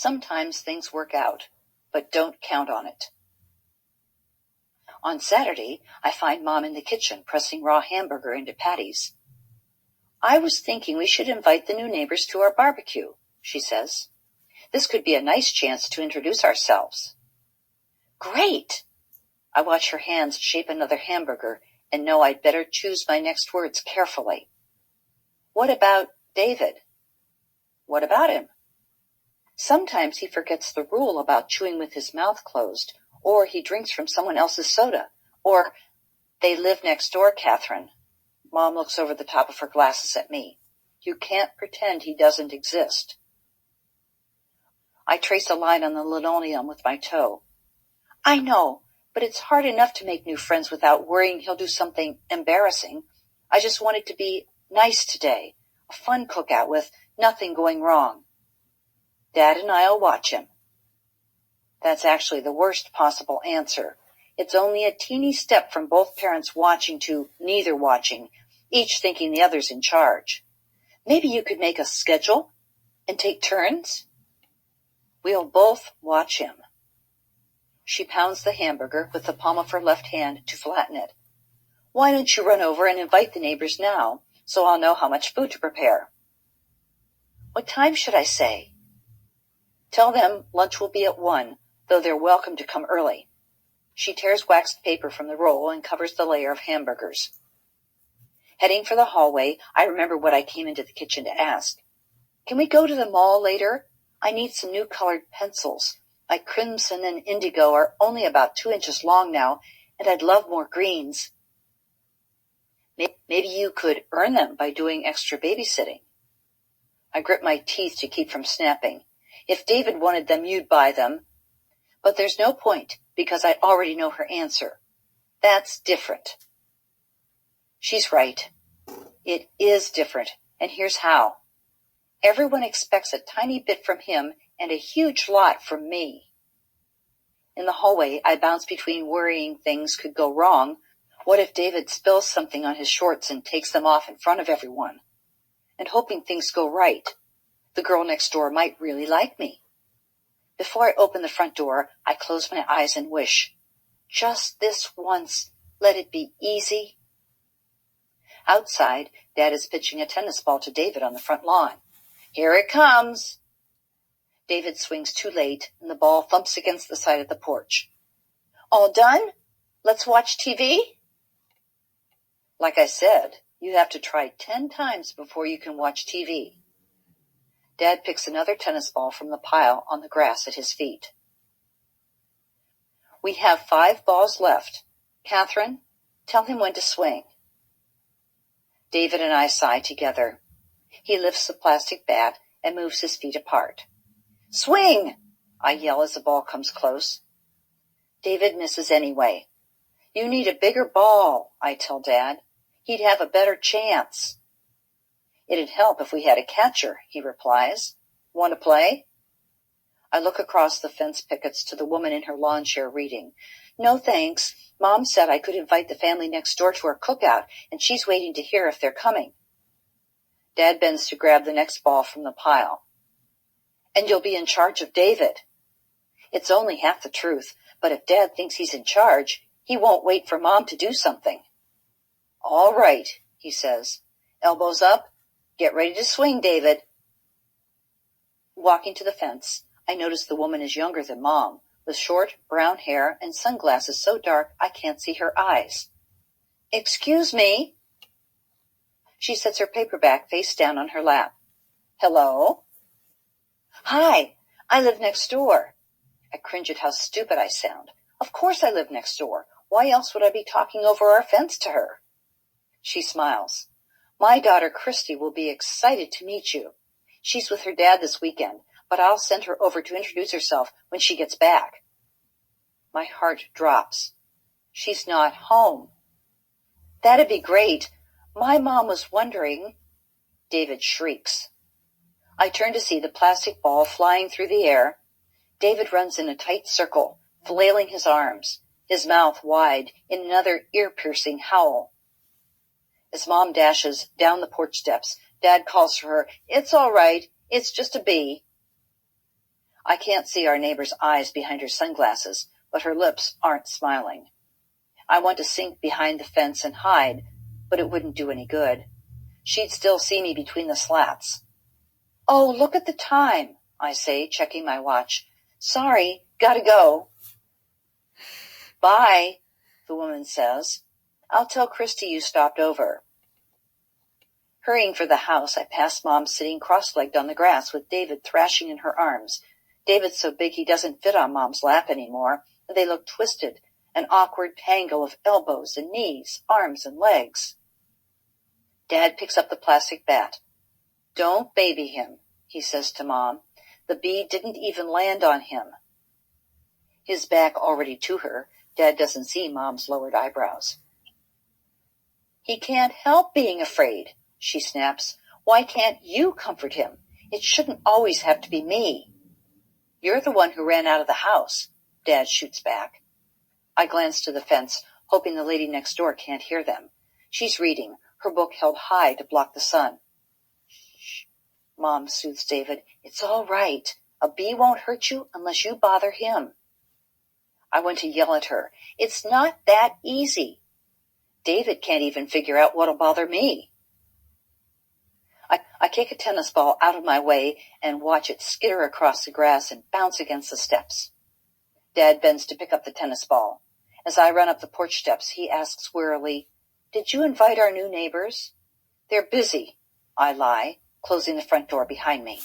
Sometimes things work out, but don't count on it. On Saturday, I find Mom in the kitchen pressing raw hamburger into patties. I was thinking we should invite the new neighbors to our barbecue, she says. This could be a nice chance to introduce ourselves. Great! I watch her hands shape another hamburger and know I'd better choose my next words carefully. What about David? What about him? Sometimes he forgets the rule about chewing with his mouth closed, or he drinks from someone else's soda, or they live next door, Catherine. Mom looks over the top of her glasses at me. You can't pretend he doesn't exist. I trace a line on the linoleum with my toe. I know, but it's hard enough to make new friends without worrying he'll do something embarrassing. I just want it to be nice today, a fun cookout with nothing going wrong. Dad and I'll watch him. That's actually the worst possible answer. It's only a teeny step from both parents watching to neither watching, each thinking the other's in charge. Maybe you could make a schedule and take turns? We'll both watch him. She pounds the hamburger with the palm of her left hand to flatten it. Why don't you run over and invite the neighbors now, so I'll know how much food to prepare? What time should I say? Tell them lunch will be at 1, though they're welcome to come early. She tears waxed paper from the roll and covers the layer of hamburgers. Heading for the hallway, I remember what I came into the kitchen to ask. Can we go to the mall later? I need some new colored pencils. My crimson and indigo are only about 2 inches long now, and I'd love more greens. Maybe you could earn them by doing extra babysitting. I grit my teeth to keep from snapping. If David wanted them, you'd buy them. But there's no point, because I already know her answer. That's different. She's right. It is different, and here's how. Everyone expects a tiny bit from him and a huge lot from me. In the hallway, I bounce between worrying things could go wrong. What if David spills something on his shorts and takes them off in front of everyone? And hoping things go right. The girl next door might really like me. Before I open the front door, I close my eyes and wish. Just this once, let it be easy. Outside, Dad is pitching a tennis ball to David on the front lawn. Here it comes. David swings too late, and the ball thumps against the side of the porch. All done? Let's watch TV? Like I said, you have to try 10 times before you can watch TV. Dad picks another tennis ball from the pile on the grass at his feet. We have 5 balls left. Catherine, tell him when to swing. David and I sigh together. He lifts the plastic bat and moves his feet apart. Swing! I yell as the ball comes close. David misses anyway. You need a bigger ball, I tell Dad. He'd have a better chance. It'd help if we had a catcher, he replies. Want to play? I look across the fence pickets to the woman in her lawn chair reading. No thanks. Mom said I could invite the family next door to our cookout, and she's waiting to hear if they're coming. Dad bends to grab the next ball from the pile. And you'll be in charge of David. It's only half the truth, but if Dad thinks he's in charge, he won't wait for Mom to do something. All right, he says. Elbows up. Get ready to swing, David. Walking to the fence, I notice the woman is younger than Mom, with short brown hair and sunglasses so dark I can't see her eyes. Excuse me. She sets her paperback face down on her lap. Hello? Hi, I live next door. I cringe at how stupid I sound. Of course I live next door. Why else would I be talking over our fence to her? She smiles. My daughter Christy will be excited to meet you. She's with her dad this weekend, but I'll send her over to introduce herself when she gets back. My heart drops. She's not home. That'd be great. My mom was wondering. David shrieks. I turn to see the plastic ball flying through the air. David runs in a tight circle, flailing his arms, his mouth wide in another ear-piercing howl. As Mom dashes down the porch steps, Dad calls to her, It's all right. It's just a bee. I can't see our neighbor's eyes behind her sunglasses, but her lips aren't smiling. I want to sink behind the fence and hide, but it wouldn't do any good. She'd still see me between the slats. Oh, look at the time, I say, checking my watch. Sorry, gotta go. Bye, the woman says. I'll tell Christy you stopped over. Hurrying for the house, I pass Mom sitting cross-legged on the grass with David thrashing in her arms. David's so big he doesn't fit on Mom's lap anymore, and they look twisted, an awkward tangle of elbows and knees, arms and legs. Dad picks up the plastic bat. Don't baby him, he says to Mom. The bee didn't even land on him. His back already to her, Dad doesn't see Mom's lowered eyebrows. He can't help being afraid, she snaps. Why can't you comfort him? It shouldn't always have to be me. You're the one who ran out of the house, Dad shoots back. I glance to the fence, hoping the lady next door can't hear them. She's reading, her book held high to block the sun. Shh, Mom soothes David. It's all right. A bee won't hurt you unless you bother him. I want to yell at her. It's not that easy. David can't even figure out what'll bother me. I kick a tennis ball out of my way and watch it skitter across the grass and bounce against the steps. Dad bends to pick up the tennis ball. As I run up the porch steps, he asks wearily, Did you invite our new neighbors? They're busy, I lie, closing the front door behind me.